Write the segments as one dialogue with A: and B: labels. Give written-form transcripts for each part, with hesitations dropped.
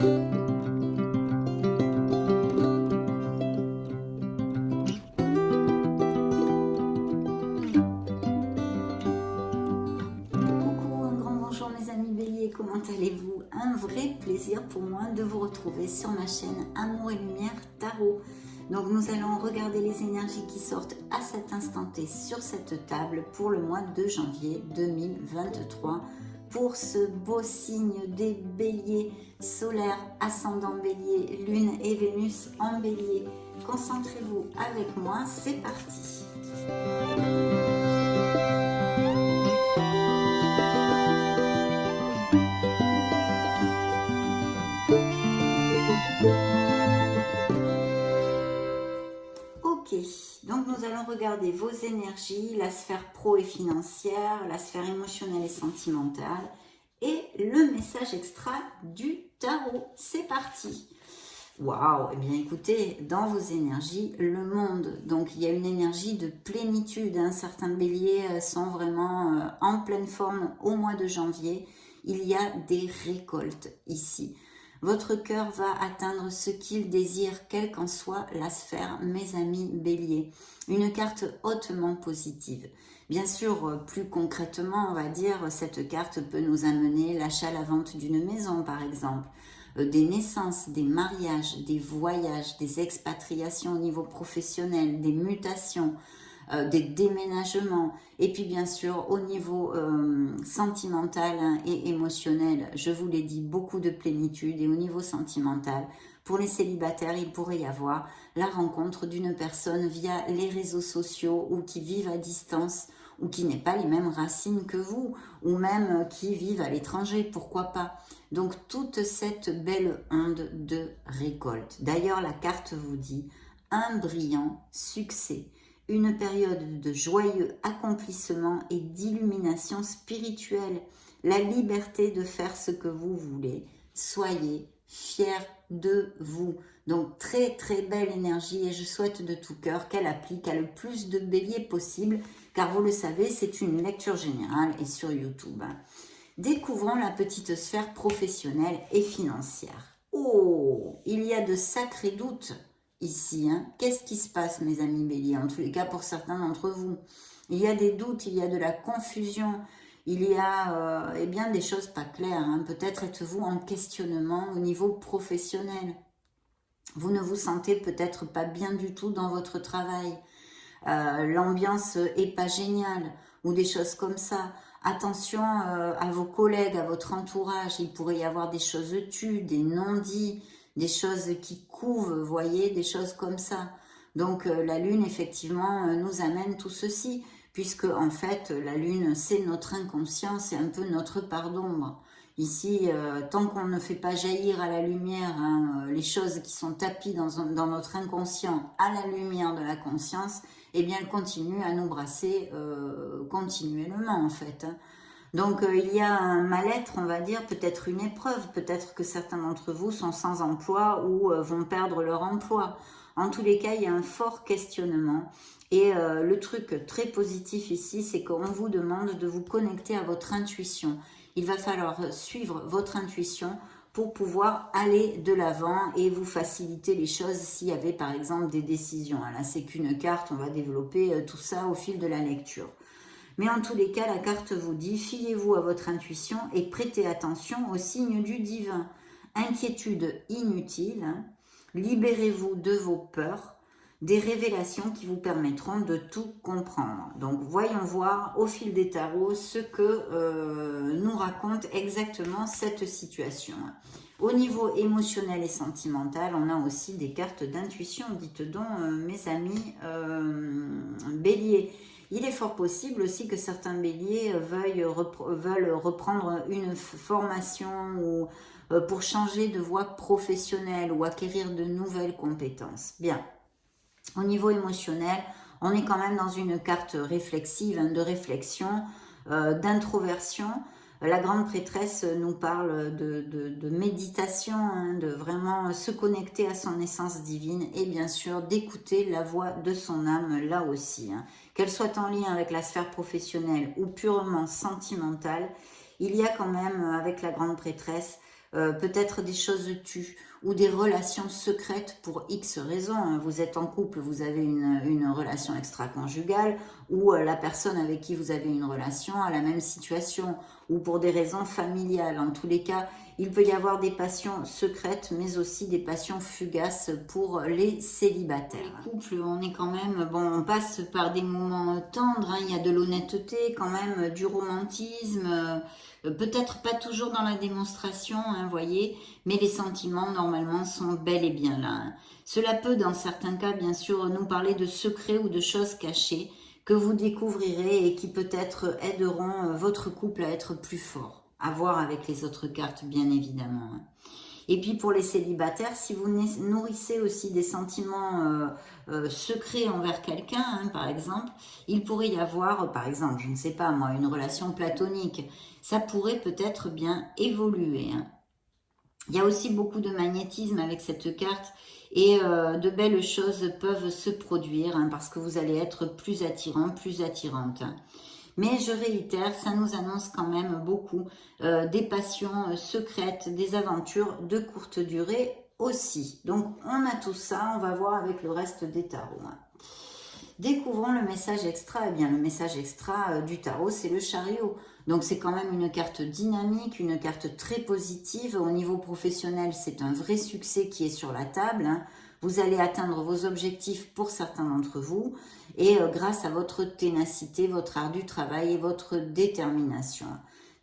A: Coucou, un grand bonjour mes amis béliers, comment allez-vous? Un vrai plaisir pour moi de vous retrouver sur ma chaîne Amour et Lumière Tarot. Donc nous allons regarder les énergies qui sortent à cet instant T sur cette table pour le mois de janvier 2023. Pour ce beau signe des béliers, solaire, ascendant bélier, lune et Vénus en bélier. Concentrez-vous avec moi, c'est parti. Ok, donc nous allons regarder vos énergies, la sphère pro et financière, la sphère émotionnelle et sentimentale et le message extra du tarot. C'est parti. Waouh, eh bien écoutez, dans vos énergies, le monde, donc il y a une énergie de plénitude, certains béliers sont vraiment en pleine forme au mois de janvier, il y a des récoltes ici. Votre cœur va atteindre ce qu'il désire, quelle qu'en soit la sphère, mes amis béliers. Une carte hautement positive. Bien sûr, plus concrètement, on va dire, cette carte peut nous amener l'achat, la vente d'une maison, par exemple. Des naissances, des mariages, des voyages, des expatriations au niveau professionnel, des mutations, des déménagements, et puis bien sûr au niveau sentimental et émotionnel, je vous l'ai dit, beaucoup de plénitude. Et au niveau sentimental, pour les célibataires, il pourrait y avoir la rencontre d'une personne via les réseaux sociaux ou qui vivent à distance ou qui n'ait pas les mêmes racines que vous, ou même qui vivent à l'étranger, pourquoi pas. Donc toute cette belle onde de récolte. D'ailleurs, la carte vous dit un brillant succès, une période de joyeux accomplissement et d'illumination spirituelle, la liberté de faire ce que vous voulez. Soyez fiers de vous. Donc très très belle énergie et je souhaite de tout cœur qu'elle applique à le plus de béliers possible, car vous le savez, c'est une lecture générale et sur YouTube. Découvrons la petite sphère professionnelle et financière. Oh, il y a de sacrés doutes ici. Qu'est-ce qui se passe, mes amis béliers? En tous les cas, pour certains d'entre vous. Il y a des doutes, il y a de la confusion, il y a eh bien, des choses pas claires. Peut-être êtes-vous en questionnement au niveau professionnel. Vous ne vous sentez peut-être pas bien du tout dans votre travail. L'ambiance est pas géniale ou des choses comme ça. Attention à vos collègues, à votre entourage. Il pourrait y avoir des choses tues, des non-dits, des choses qui couvent, vous voyez, des choses comme ça. Donc la lune, effectivement, nous amène tout ceci, puisque en fait, la lune, c'est notre inconscient, c'est un peu notre part d'ombre. Ici, tant qu'on ne fait pas jaillir à la lumière les choses qui sont tapies dans notre inconscient à la lumière de la conscience, eh bien, elle continue à nous brasser continuellement, en fait. Donc, il y a un mal-être, on va dire, peut-être une épreuve, peut-être que certains d'entre vous sont sans emploi ou vont perdre leur emploi. En tous les cas, il y a un fort questionnement. Et le truc très positif ici, c'est qu'on vous demande de vous connecter à votre intuition. Il va falloir suivre votre intuition pour pouvoir aller de l'avant et vous faciliter les choses s'il y avait par exemple des décisions. Là, c'est qu'une carte, on va développer tout ça au fil de la lecture. Mais en tous les cas, la carte vous dit, fiez-vous à votre intuition et prêtez attention aux signes du divin. Inquiétude inutile, libérez-vous de vos peurs, des révélations qui vous permettront de tout comprendre. Donc, voyons voir au fil des tarots ce que nous raconte exactement cette situation. Au niveau émotionnel et sentimental, on a aussi des cartes d'intuition, dites donc, mes amis béliers. Il est fort possible aussi que certains béliers veulent reprendre une formation ou pour changer de voie professionnelle ou acquérir de nouvelles compétences. Bien. Au niveau émotionnel, on est quand même dans une carte réflexive, de réflexion, d'introversion. La grande prêtresse nous parle de méditation, de vraiment se connecter à son essence divine et bien sûr d'écouter la voix de son âme là aussi. Qu'elle soit en lien avec la sphère professionnelle ou purement sentimentale, il y a quand même avec la grande prêtresse peut-être des choses tues ou des relations secrètes pour X raisons. Hein. Vous êtes en couple, vous avez une relation extra-conjugale, ou la personne avec qui vous avez une relation a la même situation, ou pour des raisons familiales. En tous les cas, il peut y avoir des passions secrètes, mais aussi des passions fugaces pour les célibataires. Les couples, on est quand même, bon, on passe par des moments tendres, hein, il y a de l'honnêteté quand même, du romantisme, peut-être pas toujours dans la démonstration, hein, voyez, mais les sentiments normalement sont bel et bien là. Hein. Cela peut dans certains cas bien sûr nous parler de secrets ou de choses cachées que vous découvrirez et qui peut-être aideront votre couple à être plus fort. À voir avec les autres cartes bien évidemment. Hein. Et puis pour les célibataires, si vous nourrissez aussi des sentiments secrets envers quelqu'un, hein, par exemple, il pourrait y avoir, par exemple, je ne sais pas moi, une relation platonique. Ça pourrait peut-être bien évoluer. Hein. Il y a aussi beaucoup de magnétisme avec cette carte et de belles choses peuvent se produire hein, parce que vous allez être plus attirant, plus attirante. Mais je réitère, ça nous annonce quand même beaucoup des passions secrètes, des aventures de courte durée aussi. Donc on a tout ça, on va voir avec le reste des tarots. Hein. Découvrons le message extra. Eh bien, le message extra du tarot, c'est le chariot. Donc, c'est quand même une carte dynamique, une carte très positive. Au niveau professionnel, c'est un vrai succès qui est sur la table. Hein. Vous allez atteindre vos objectifs pour certains d'entre vous. Et grâce à votre ténacité, votre ardu travail et votre détermination.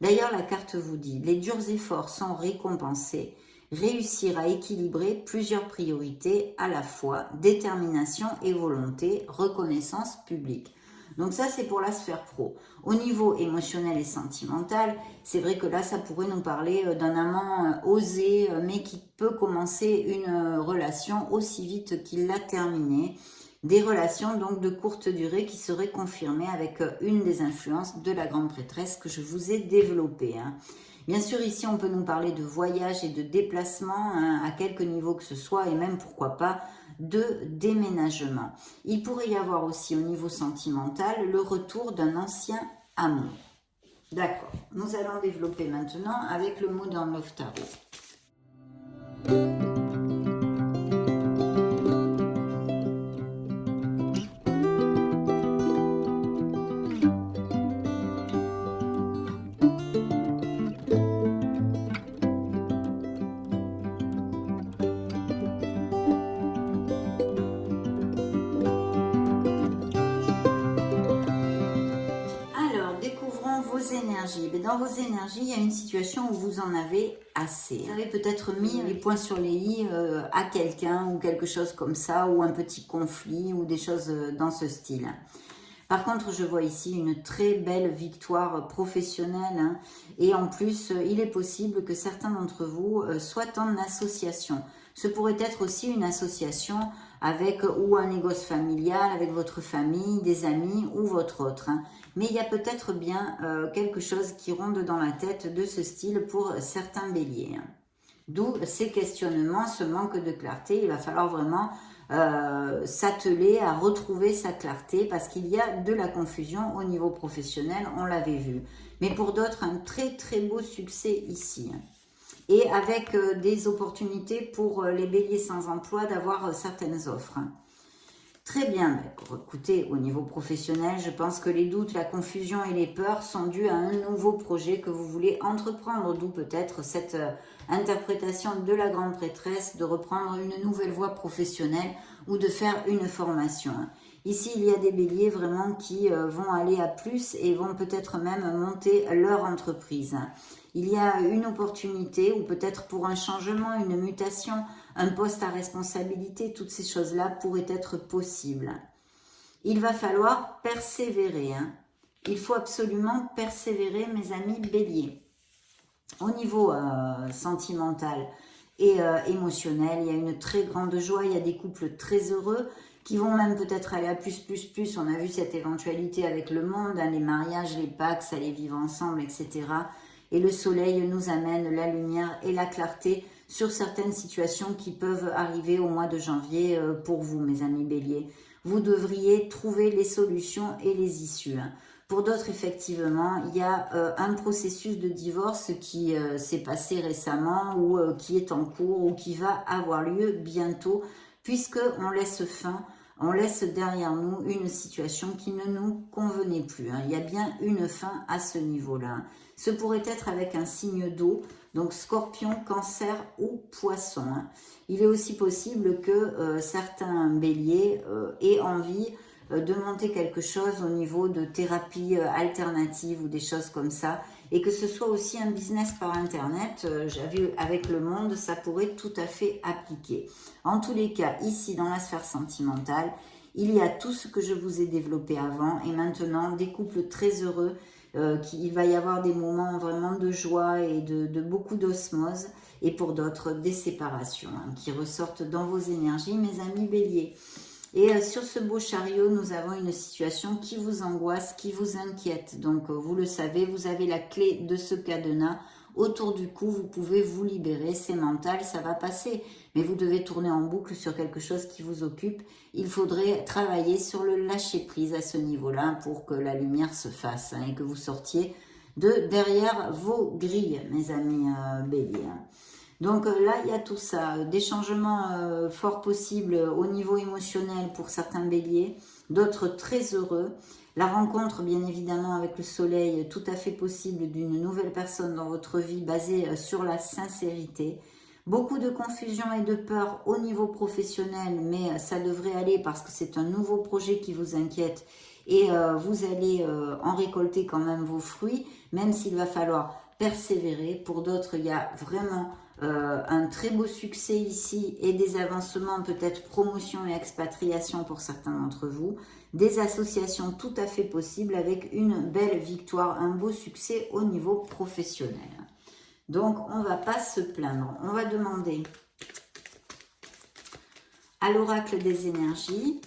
A: D'ailleurs, la carte vous dit, les durs efforts sont récompensés. Réussir à équilibrer plusieurs priorités à la fois, détermination et volonté, reconnaissance publique. Donc ça, c'est pour la sphère pro. Au niveau émotionnel et sentimental, c'est vrai que là, ça pourrait nous parler d'un amant osé, mais qui peut commencer une relation aussi vite qu'il l'a terminée. Des relations donc de courte durée qui seraient confirmées avec une des influences de la grande prêtresse que je vous ai développée. Hein. Bien sûr, ici, on peut nous parler de voyage et de déplacement hein, à quelque niveau que ce soit et même, pourquoi pas, de déménagement. Il pourrait y avoir aussi au niveau sentimental le retour d'un ancien amour. D'accord, nous allons développer maintenant avec le Modern Love Tarot. Énergies. Dans vos énergies, il y a une situation où vous en avez assez. Vous avez peut-être mis les points sur les i à quelqu'un ou quelque chose comme ça, ou un petit conflit ou des choses dans ce style. Par contre, je vois ici une très belle victoire professionnelle hein, et en plus, il est possible que certains d'entre vous soient en association. Ce pourrait être aussi une association avec ou un négoce familial, avec votre famille, des amis ou votre autre. Hein. Mais il y a peut-être bien quelque chose qui ronde dans la tête de ce style pour certains béliers. Hein. D'où ces questionnements, ce manque de clarté. Il va falloir vraiment s'atteler à retrouver sa clarté parce qu'il y a de la confusion au niveau professionnel, on l'avait vu. Mais pour d'autres, un très très beau succès ici. Hein. Et avec des opportunités pour les béliers sans emploi d'avoir certaines offres. Hein. Très bien, écoutez, au niveau professionnel, je pense que les doutes, la confusion et les peurs sont dus à un nouveau projet que vous voulez entreprendre, d'où peut-être cette interprétation de la grande prêtresse de reprendre une nouvelle voie professionnelle ou de faire une formation. Ici, il y a des béliers vraiment qui vont aller à plus et vont peut-être même monter leur entreprise. Il y a une opportunité ou peut-être pour un changement, une mutation, un poste à responsabilité, toutes ces choses-là pourraient être possibles. Il va falloir persévérer. Hein. Il faut absolument persévérer, mes amis béliers. Au niveau sentimental et émotionnel, il y a une très grande joie, il y a des couples très heureux qui vont même peut-être aller à plus. On a vu cette éventualité avec le monde, hein, les mariages, les Pacs, aller vivre ensemble, etc. Et le soleil nous amène la lumière et la clarté sur certaines situations qui peuvent arriver au mois de janvier pour vous, mes amis béliers. Vous devriez trouver les solutions et les issues. Hein. Pour d'autres, effectivement, il y a un processus de divorce qui s'est passé récemment ou qui est en cours ou qui va avoir lieu bientôt, puisque on laisse derrière nous une situation qui ne nous convenait plus. Hein. Il y a bien une fin à ce niveau-là. Hein. Ce pourrait être avec un signe d'eau, donc Scorpion, Cancer ou Poisson. Hein. Il est aussi possible que certains béliers aient envie de monter quelque chose au niveau de thérapie alternative ou des choses comme ça, et que ce soit aussi un business par internet, j'avais avec le monde, ça pourrait tout à fait appliquer. En tous les cas, ici dans la sphère sentimentale, il y a tout ce que je vous ai développé avant, et maintenant des couples très heureux, il va y avoir des moments vraiment de joie et de beaucoup d'osmose, et pour d'autres des séparations hein, qui ressortent dans vos énergies, mes amis béliers. Et sur ce beau chariot, nous avons une situation qui vous angoisse, qui vous inquiète. Donc, vous le savez, vous avez la clé de ce cadenas autour du cou. Vous pouvez vous libérer, c'est mental, ça va passer. Mais vous devez tourner en boucle sur quelque chose qui vous occupe. Il faudrait travailler sur le lâcher-prise à ce niveau-là pour que la lumière se fasse hein, et que vous sortiez de derrière vos grilles, mes amis béliers. Donc là, il y a tout ça, des changements fort possibles au niveau émotionnel pour certains béliers, d'autres très heureux. La rencontre, bien évidemment, avec le soleil, tout à fait possible d'une nouvelle personne dans votre vie basée sur la sincérité. Beaucoup de confusion et de peur au niveau professionnel, mais ça devrait aller parce que c'est un nouveau projet qui vous inquiète et vous allez en récolter quand même vos fruits, même s'il va falloir persévérer. Pour d'autres, il y a vraiment un très beau succès ici et des avancements, peut-être promotion et expatriation pour certains d'entre vous, des associations tout à fait possibles avec une belle victoire, un beau succès au niveau professionnel. Donc, on ne va pas se plaindre. On va demander à l'oracle des énergies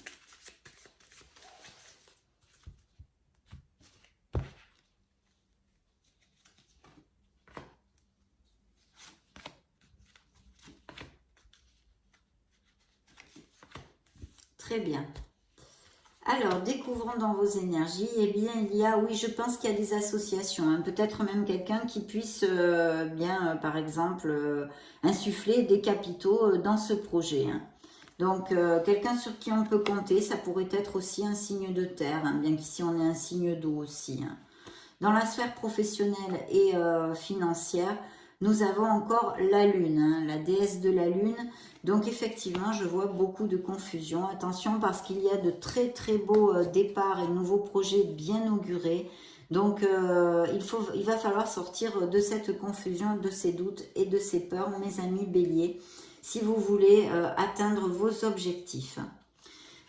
A: très bien. Alors, découvrons dans vos énergies, eh bien, il y a, oui, je pense qu'il y a des associations, hein, peut-être même quelqu'un qui puisse par exemple, insuffler des capitaux dans ce projet. Hein. Donc, quelqu'un sur qui on peut compter, ça pourrait être aussi un signe de terre, hein, bien qu'ici on ait un signe d'eau aussi. Hein. Dans la sphère professionnelle et financière, nous avons encore la Lune, hein, la déesse de la Lune. Donc effectivement, je vois beaucoup de confusion. Attention parce qu'il y a de très très beaux départs et nouveaux projets bien augurés. Donc il va falloir sortir de cette confusion, de ces doutes et de ces peurs, mes amis béliers, si vous voulez atteindre vos objectifs.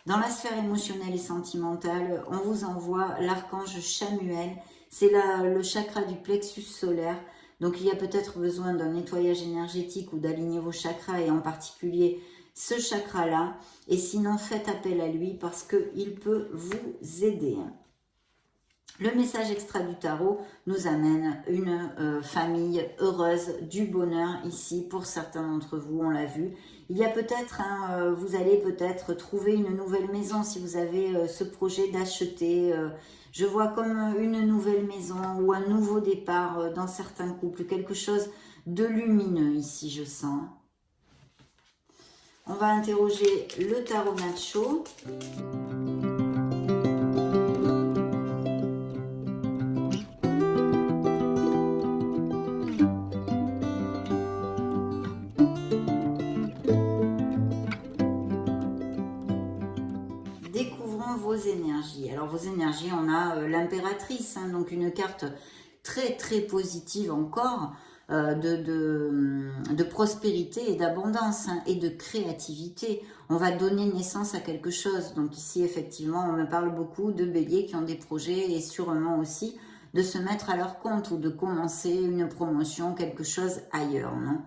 A: Dans la sphère émotionnelle et sentimentale, on vous envoie l'archange Chamuel. C'est le chakra du plexus solaire. Donc, il y a peut-être besoin d'un nettoyage énergétique ou d'aligner vos chakras et en particulier ce chakra-là. Et sinon, faites appel à lui parce qu'il peut vous aider. Le message extra du tarot nous amène une famille heureuse, du bonheur ici pour certains d'entre vous, on l'a vu. Il y a peut-être, vous allez peut-être trouver une nouvelle maison si vous avez ce projet d'acheter. Je vois comme une nouvelle maison ou un nouveau départ dans certains couples, quelque chose de lumineux ici, je sens. On va interroger le tarot Nacho. Vos énergies. Alors vos énergies, on a l'impératrice, hein, donc une carte très très positive encore de prospérité et d'abondance hein, et de créativité. On va donner naissance à quelque chose. Donc ici effectivement on me parle beaucoup de béliers qui ont des projets et sûrement aussi de se mettre à leur compte ou de commencer une promotion, quelque chose ailleurs. Non,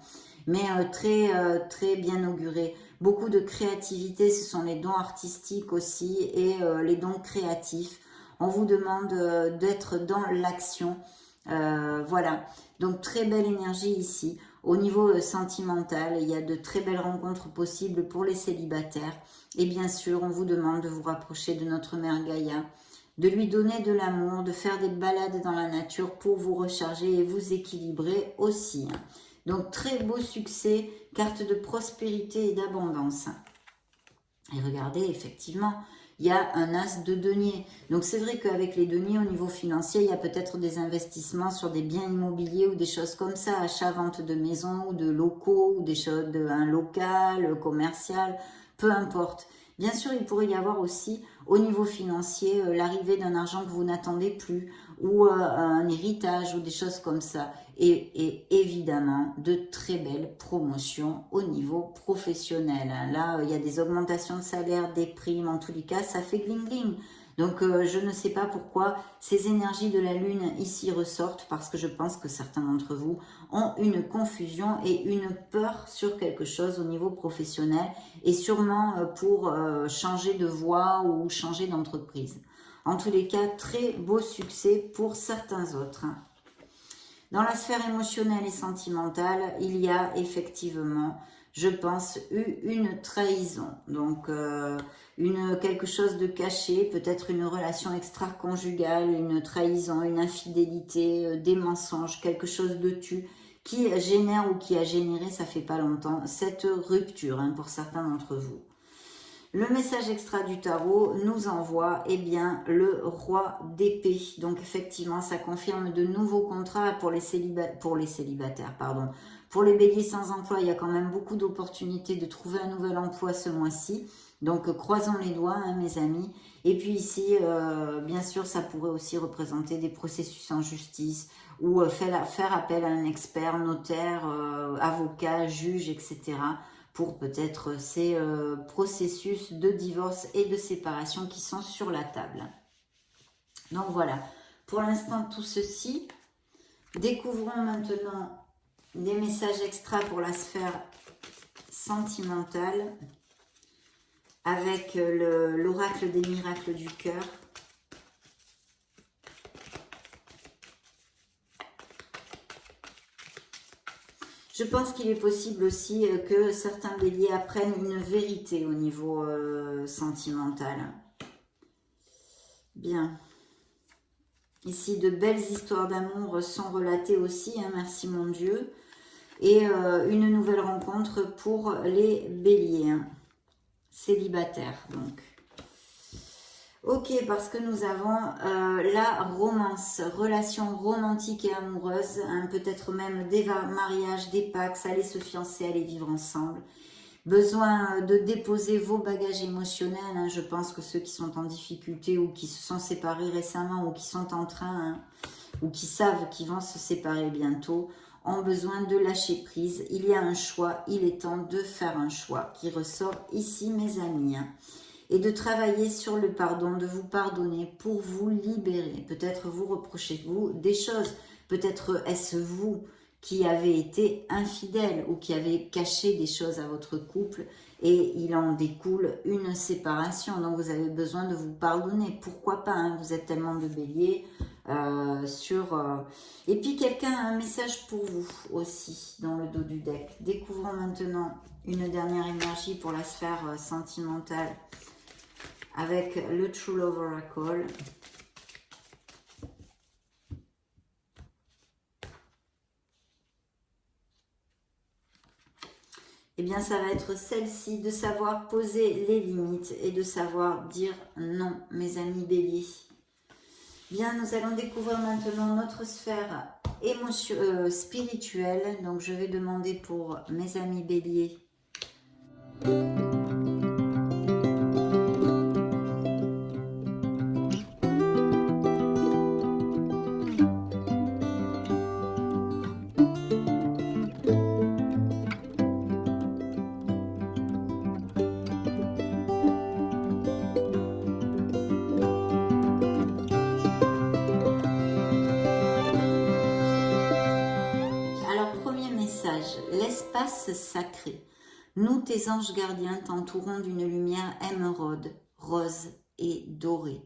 A: mais très bien auguré. Beaucoup de créativité, ce sont les dons artistiques aussi et les dons créatifs. On vous demande d'être dans l'action. Voilà, donc très belle énergie ici. Au niveau sentimental, il y a de très belles rencontres possibles pour les célibataires. Et bien sûr, on vous demande de vous rapprocher de notre mère Gaïa de lui donner de l'amour, de faire des balades dans la nature pour vous recharger et vous équilibrer aussi. Donc très beau succès, carte de prospérité et d'abondance. Et regardez, effectivement, il y a un as de denier. Donc c'est vrai qu'avec les deniers au niveau financier, il y a peut-être des investissements sur des biens immobiliers ou des choses comme ça, achat-vente de maisons ou de locaux ou des choses, un local, commercial, peu importe. Bien sûr, il pourrait y avoir aussi au niveau financier l'arrivée d'un argent que vous n'attendez plus ou un héritage ou des choses comme ça. Et évidemment, de très belles promotions au niveau professionnel. Là, il y a des augmentations de salaire, des primes, en tous les cas, ça fait gling-gling. Donc, je ne sais pas pourquoi ces énergies de la Lune ici ressortent, parce que je pense que certains d'entre vous ont une confusion et une peur sur quelque chose au niveau professionnel, et sûrement pour changer de voie ou changer d'entreprise. En tous les cas, très beau succès pour certains autres. Dans la sphère émotionnelle et sentimentale, il y a effectivement, je pense, eu une trahison. Donc, quelque chose de caché, peut-être une relation extra-conjugale, une trahison, une infidélité, des mensonges, quelque chose de qui génère ou qui a généré, ça fait pas longtemps, cette rupture pour certains d'entre vous. Le message extra du tarot nous envoie le roi d'épée. Donc effectivement, ça confirme de nouveaux contrats pour les célibataires. Pour les béliers sans emploi, il y a quand même beaucoup d'opportunités de trouver un nouvel emploi ce mois-ci. Donc croisons les doigts, mes amis. Et puis ici, bien sûr, ça pourrait aussi représenter des processus en justice ou faire appel à un expert, notaire, avocat, juge, etc., pour peut-être ces processus de divorce et de séparation qui sont sur la table. Donc voilà, pour l'instant tout ceci. Découvrons maintenant des messages extra pour la sphère sentimentale avec l'oracle des miracles du cœur. Je pense qu'il est possible aussi que certains béliers apprennent une vérité au niveau sentimental. Bien. Ici, de belles histoires d'amour sont relatées aussi, merci mon Dieu. Et une nouvelle rencontre pour les béliers, célibataires donc. Ok, parce que nous avons la romance, relation romantique et amoureuse, peut-être même des mariages, des pax, aller se fiancer, aller vivre ensemble. Besoin de déposer vos bagages émotionnels, je pense que ceux qui sont en difficulté ou qui se sont séparés récemment ou qui sont en train, ou qui savent qu'ils vont se séparer bientôt, ont besoin de lâcher prise. Il y a un choix, il est temps de faire un choix qui ressort ici, mes amis. Et de travailler sur le pardon, de vous pardonner pour vous libérer. Peut-être vous reprochez-vous des choses. Peut-être est-ce vous qui avez été infidèle ou qui avez caché des choses à votre couple et il en découle une séparation. Donc vous avez besoin de vous pardonner. Pourquoi pas, vous êtes tellement de béliers Et puis quelqu'un a un message pour vous aussi dans le dos du deck. Découvrons maintenant une dernière énergie pour la sphère sentimentale avec le True Love Oracle. Eh bien, ça va être celle-ci, de savoir poser les limites et de savoir dire non, mes amis béliers. Bien, nous allons découvrir maintenant notre sphère spirituelle. Donc, je vais demander pour mes amis béliers. L'espace sacré. Nous, tes anges gardiens, t'entourons d'une lumière émeraude, rose et dorée.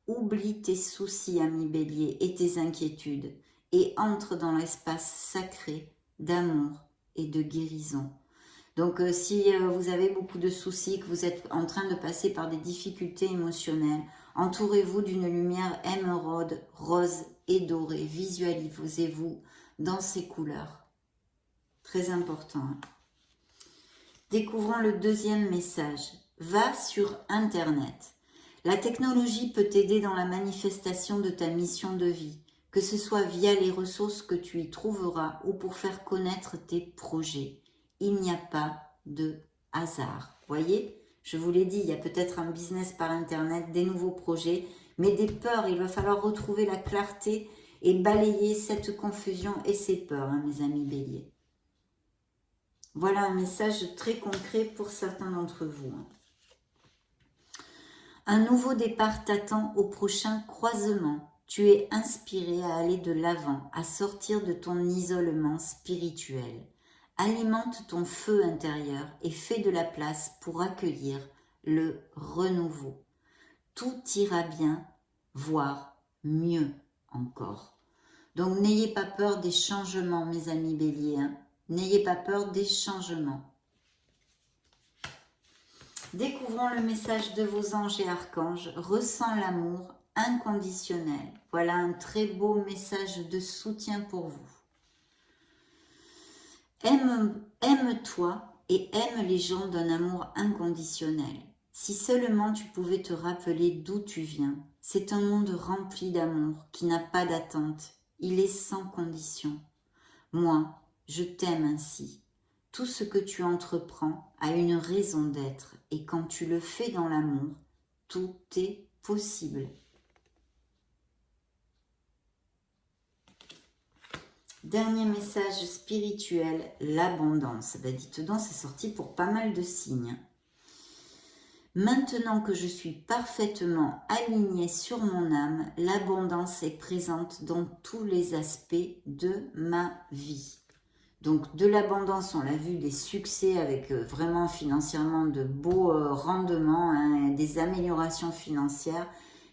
A: Oublie tes soucis, ami bélier, et tes inquiétudes, et entre dans l'espace sacré d'amour et de guérison. Donc, si vous avez beaucoup de soucis, que vous êtes en train de passer par des difficultés émotionnelles, Entourez-vous d'une lumière émeraude, rose et dorée. Visualisez-vous dans ces couleurs. Très important. Hein. Découvrons le deuxième message. Va sur Internet. La technologie peut t'aider dans la manifestation de ta mission de vie, que ce soit via les ressources que tu y trouveras ou pour faire connaître tes projets. Il n'y a pas de hasard. Voyez, je vous l'ai dit, il y a peut-être un business par Internet, des nouveaux projets, mais des peurs. Il va falloir retrouver la clarté et balayer cette confusion et ces peurs, hein, mes amis béliers. Voilà un message très concret pour certains d'entre vous. Hein. Un nouveau départ t'attend au prochain croisement. Tu es inspiré à aller de l'avant, à sortir de ton isolement spirituel. Alimente ton feu intérieur et fais de la place pour accueillir le renouveau. Tout ira bien, voire mieux encore. Donc n'ayez pas peur des changements, mes amis béliers. Hein. N'ayez pas peur des changements. Découvrons le message de vos anges et archanges. Ressens l'amour inconditionnel. Voilà un très beau message de soutien pour vous. Aime-toi et aime les gens d'un amour inconditionnel. Si seulement tu pouvais te rappeler d'où tu viens. C'est un monde rempli d'amour qui n'a pas d'attente. Il est sans condition. Moi, je t'aime ainsi. Tout ce que tu entreprends a une raison d'être et quand tu le fais dans l'amour, tout est possible. Dernier message spirituel, l'abondance. Ben dites donc, c'est sorti pour pas mal de signes. Maintenant que je suis parfaitement alignée sur mon âme, l'abondance est présente dans tous les aspects de ma vie. Donc de l'abondance, on l'a vu, des succès avec vraiment financièrement de beaux rendements, hein, des améliorations financières.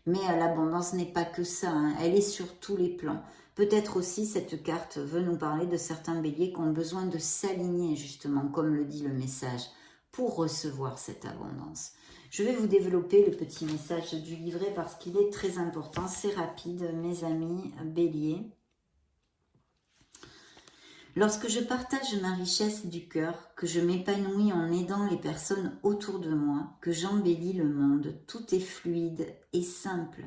A: Mais l'abondance n'est pas que ça, hein, elle est sur tous les plans. Peut-être aussi cette carte veut nous parler de certains béliers qui ont besoin de s'aligner justement, comme le dit le message, pour recevoir cette abondance. Je vais vous développer le petit message du livret parce qu'il est très important, c'est rapide mes amis béliers. Lorsque je partage ma richesse du cœur, que je m'épanouis en aidant les personnes autour de moi, que j'embellis le monde, tout est fluide et simple,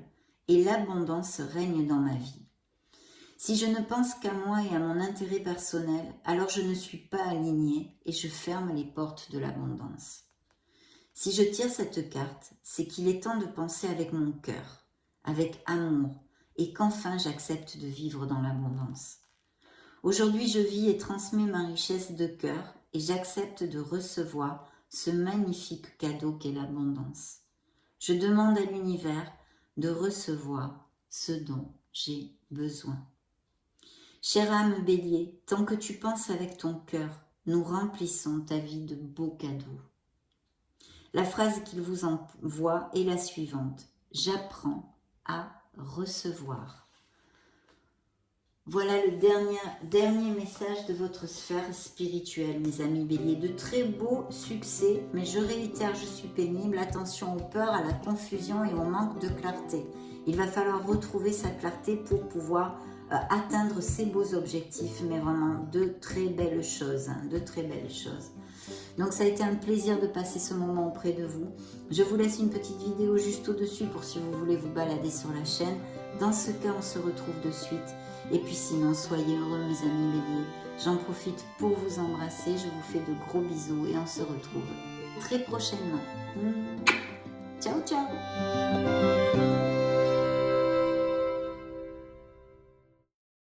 A: et l'abondance règne dans ma vie. Si je ne pense qu'à moi et à mon intérêt personnel, alors je ne suis pas alignée et je ferme les portes de l'abondance. Si je tire cette carte, c'est qu'il est temps de penser avec mon cœur, avec amour, et qu'enfin j'accepte de vivre dans l'abondance. Aujourd'hui, je vis et transmets ma richesse de cœur et j'accepte de recevoir ce magnifique cadeau qu'est l'abondance. Je demande à l'univers de recevoir ce dont j'ai besoin. Chère âme bélier, tant que tu penses avec ton cœur, nous remplissons ta vie de beaux cadeaux. La phrase qu'il vous envoie est la suivante. J'apprends à recevoir. Voilà le dernier message de votre sphère spirituelle, mes amis béliers. De très beaux succès, mais je réitère, je suis pénible. Attention aux peurs, à la confusion et au manque de clarté. Il va falloir retrouver sa clarté pour pouvoir atteindre ces beaux objectifs, mais vraiment de très belles choses, hein, de très belles choses. Donc ça a été un plaisir de passer ce moment auprès de vous. Je vous laisse une petite vidéo juste au-dessus pour si vous voulez vous balader sur la chaîne. Dans ce cas, on se retrouve de suite. Et puis sinon, soyez heureux mes amis béliers. J'en profite pour vous embrasser. Je vous fais de gros bisous et on se retrouve très prochainement. Ciao, ciao!